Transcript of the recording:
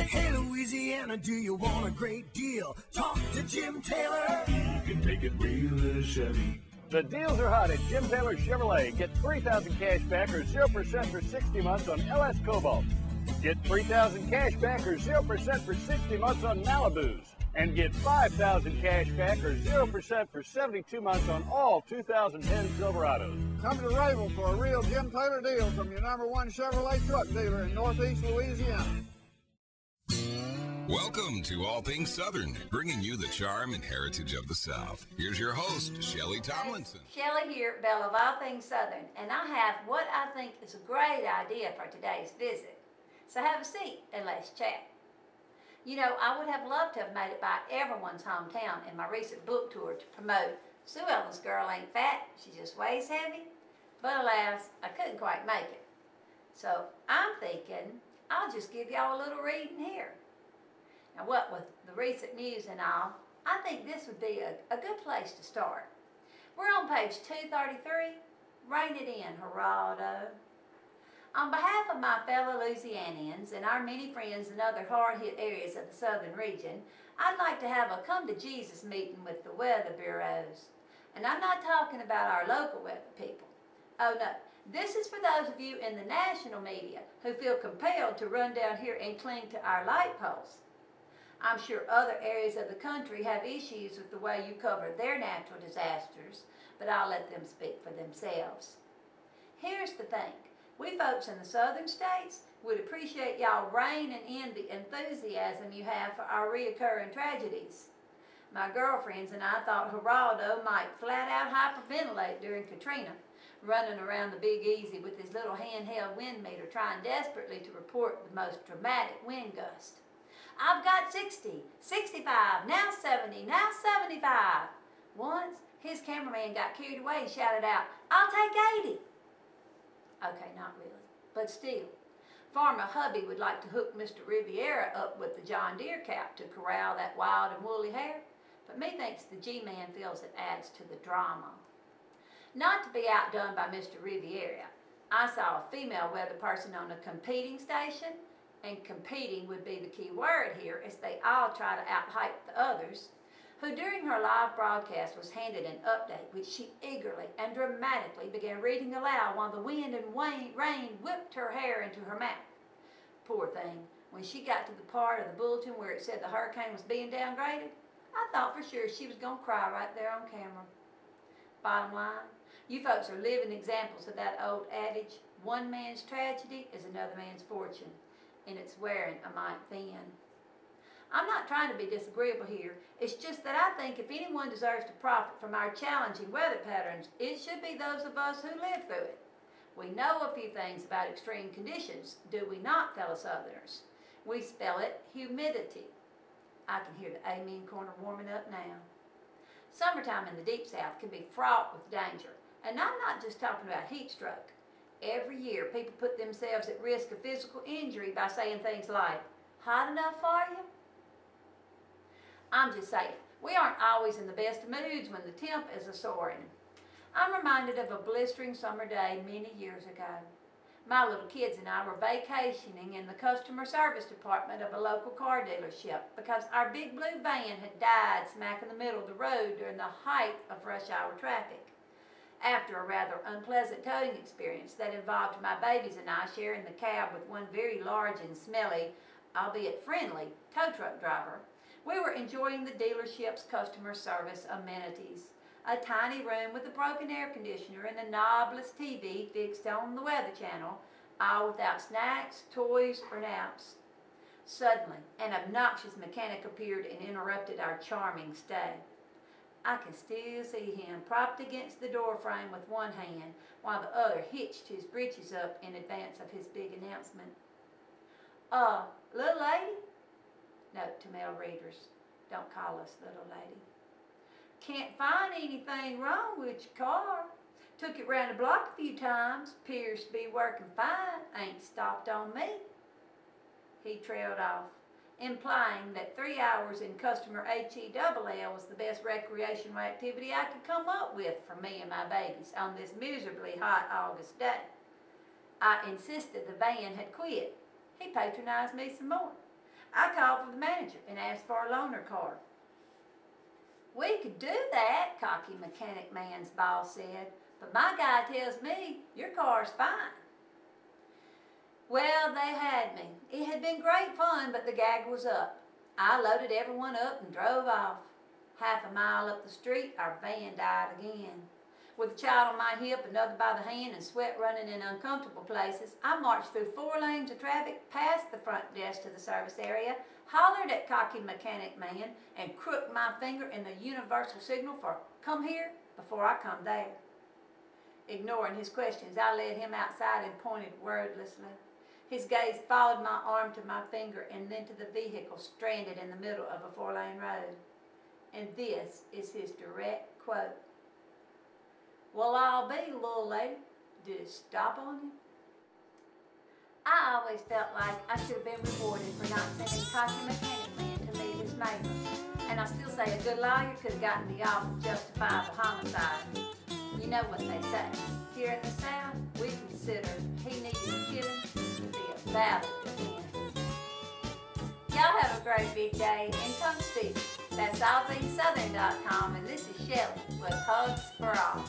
Hey Louisiana, do you want a great deal? Talk to Jim Taylor. He can make it real as Chevy. The deals are hot at Jim Taylor Chevrolet. Get $3,000 cash back or 0% for 60 months on LS Cobalt. Get $3,000 cash back or 0% for 60 months on Malibus. And get $5,000 cash back or 0% for 72 months on all 2010 Silverados. Come to Rayville for a real Jim Taylor deal from your #1 Chevrolet truck dealer in Northeast Louisiana. Welcome to All Things Southern, bringing you the charm and heritage of the South. Here's your host, Shellie Tomlinson. Shellie here, Belle of All Things Southern, and I have what I think is a great idea for today's visit. So have a seat and let's chat. You know, I would have loved to have made it by everyone's hometown in my recent book tour to promote Sue Ellen's Girl Ain't Fat, She Just Weighs Heavy, but alas, I couldn't quite make it. So I'm thinking I'll just give y'all a little reading here. Now what with the recent news and all, I think this would be a good place to start. We're on page 233, Rein It In, Geraldo. On behalf of my fellow Louisianians and our many friends in other hard-hit areas of the southern region, I'd like to have a come-to-Jesus meeting with the weather bureaus. And I'm not talking about our local weather people. Oh no, this is for those of you in the national media who feel compelled to run down here and cling to our light poles. I'm sure other areas of the country have issues with the way you cover their natural disasters, but I'll let them speak for themselves. Here's the thing. We folks in the southern states would appreciate y'all reining in the enthusiasm you have for our reoccurring tragedies. My girlfriends and I thought Geraldo might flat out hyperventilate during Katrina, running around the Big Easy with his little handheld wind meter trying desperately to report the most dramatic wind gust. I've got 60, 65, now 70, now 75. Once, his cameraman got carried away and shouted out, "I'll take 80. Okay, not really, but still. Farmer Hubby would like to hook Mr. Riviera up with the John Deere cap to corral that wild and woolly hair, but methinks the G-Man feels it adds to the drama. Not to be outdone by Mr. Riviera, I saw a female weather person on a competing station, and competing would be the key word here as they all try to out-hype the others, who during her live broadcast was handed an update which she eagerly and dramatically began reading aloud while the wind and rain whipped her hair into her mouth. Poor thing, when she got to the part of the bulletin where it said the hurricane was being downgraded, I thought for sure she was going to cry right there on camera. Bottom line, you folks are living examples of that old adage, one man's tragedy is another man's fortune, and it's wearing a mite thin. I'm not trying to be disagreeable here. It's just that I think if anyone deserves to profit from our challenging weather patterns, it should be those of us who live through it. We know a few things about extreme conditions, do we not, fellow Southerners? We spell it humidity. I can hear the amen corner warming up now. Summertime in the deep south can be fraught with danger, and I'm not just talking about heat stroke. Every year people put themselves at risk of physical injury by saying things like, "Hot enough for you?" I'm just saying, we aren't always in the best of moods when the temp is a-soaring. I'm reminded of a blistering summer day many years ago. My little kids and I were vacationing in the customer service department of a local car dealership because our big blue van had died smack in the middle of the road during the height of rush hour traffic. After a rather unpleasant towing experience that involved my babies and I sharing the cab with one very large and smelly, albeit friendly, tow truck driver, we were enjoying the dealership's customer service amenities. A tiny room with a broken air conditioner and a knobless TV fixed on the Weather Channel, all without snacks, toys, or naps. Suddenly, an obnoxious mechanic appeared and interrupted our charming stay. I can still see him propped against the door frame with one hand, while the other hitched his breeches up in advance of his big announcement. Little lady? Note to male readers, don't call us little lady. Can't find anything wrong with your car. Took it round the block a few times, appears to be working fine, ain't stopped on me. He trailed off, implying that 3 hours in customer HELL was the best recreational activity I could come up with for me and my babies on this miserably hot August day. I insisted the van had quit. He patronized me some more. I called for the manager and asked for a loaner car. We could do that, cocky mechanic man's boss said, but my guy tells me your car's fine. Well, they had me. It had been great fun, but the gag was up. I loaded everyone up and drove off. Half a mile up the street, our van died again. With a child on my hip, another by the hand, and sweat running in uncomfortable places, I marched through 4 lanes of traffic, past the front desk to the service area, hollered at cocky mechanic man, and crooked my finger in the universal signal for come here before I come there. Ignoring his questions, I led him outside and pointed wordlessly. His gaze followed my arm to my finger and then to the vehicle stranded in the middle of a 4-lane road. And this is his direct quote. "Well, I'll be, little lady. Did it stop on you?" I always felt like I should have been rewarded for not sending cocky mechanic man to meet his neighbor. And I still say a good lawyer could have gotten me off with justifiable homicide. You know what they say. Here in the South, we consider he needed killing to be a valid defense. Y'all have a great big day and come see me. That's allthingsouthern.com, and this is Shellie with Hugs for All.